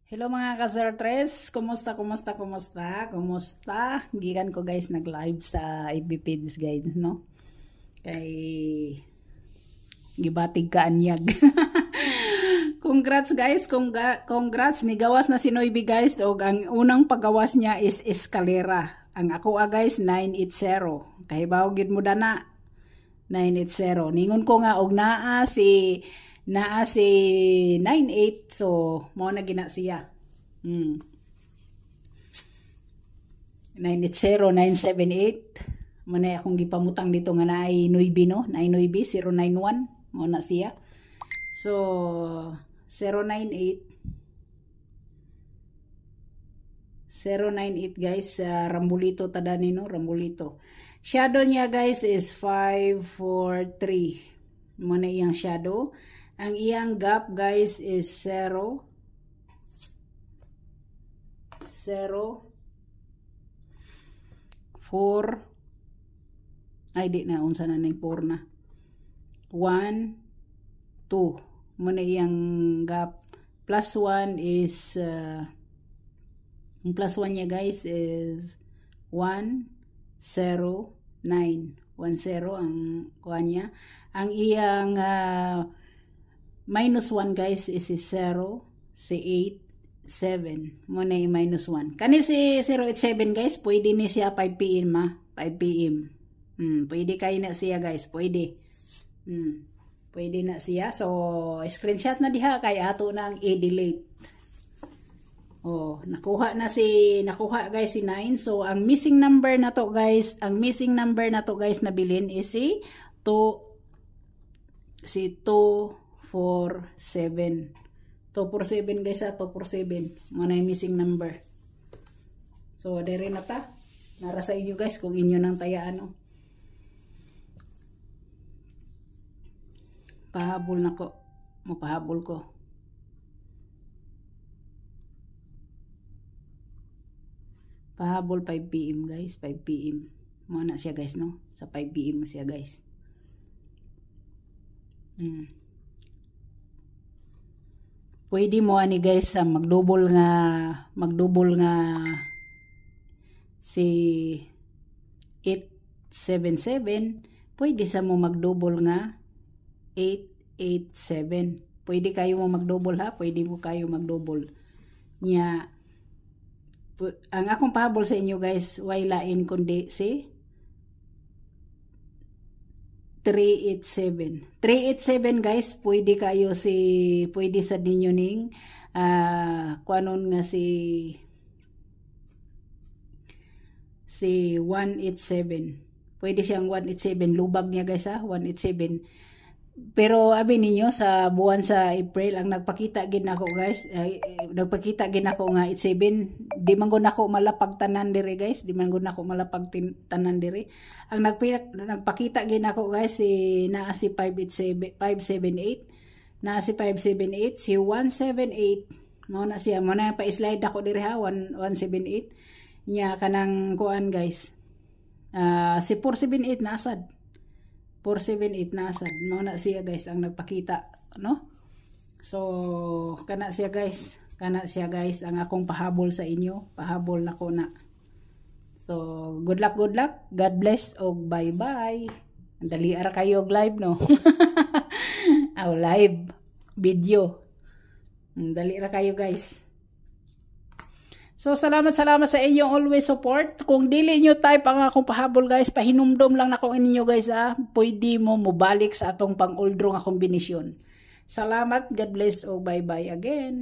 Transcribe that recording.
Hello mga ka-Sir kumusta, kumusta, kumusta, kumusta? Gikan ko guys nag-live sa FB page guys, no? Kay gibatig ka anyag. Congrats guys, congrats ni gawas na si Noybi guys og ang unang paggawas niya is eskalera. Ang ako guys 980. Kahibaw gid mo dana 980. Ningon ko nga og naa si 98, so mao na gina siya. 980 978 man akong gipamutang dito nga naay Noybi, no? Naay Noybi 091 mao na siya. So 098 guys, Rambulito tadani, no? Rambulito. Shadow niya guys is 543. Mo na iyang shadow. Ang iyang gap guys is 0 4 ay di na unsa na ning 4 na 1 2 mo na iyang gap. Plus 1 is ang plus 1 niya guys is 1 0 9 10 ang kuha niya. Ang iyang minus 1 guys is 0 si 8 7 mo na yung minus 1. Kani si 087 guys, pwede ni siya 5 PM 5 PM. Pwede kayo na siya guys, pwede. Pwede na siya. So screenshot na diha kay ato nang i-delete. Oh, nakuha guys si 9. So ang missing number na to guys, na bilin is si 247. 247 guys, 247 mo na yung missing number. So dire na ta, nara sa inyo guys kung inyo nang tayaan, no? Pahabol na ko, mapahabol ko. Pahabol 5 PM guys, 5 PM mo na siya guys, no? Sa 5 PM siya guys. Pwede mo ani guys sa magdouble nga si 877, pwede sa mo magdouble nga 887. Pwede kayo mo magdouble, ha, pwede mo kayo magdouble nya. Ang akong pahabol sa inyo guys, way lain kundi si 387 guys, pwede sa ninyo ning kuanon nga si 187. Pwede siyang 187, lubag niya guys, ha, 187. Pero abi ninyo sa buwan sa April ang nagpakita gid nako guys, nagpakita gid nako nga 87, di man gud nako malapag tanan dire guys, tanan dire. Ang nagpakita gid nako guys naa si 578, naa si 578, si 178 mo na siya, mo na pa-slide ako dire, ha, 178 nya kanang kuan guys. Si 478 nasad. 478 nasad mo na siya guys ang nagpakita, no? So kana siya guys ang akong pahabol sa inyo, pahabol nako na. So good luck, God bless og bye bye. Dali ara kayo og live, no? Live video, dali ra kayo guys. So salamat sa inyong always support. Kung dili nyo type ang akong pahabol guys, pahinumdom lang na ko inyo guys, pwede mo mubalik sa atong pang-uldro nga kombinasyon. Salamat, God bless, o bye bye again.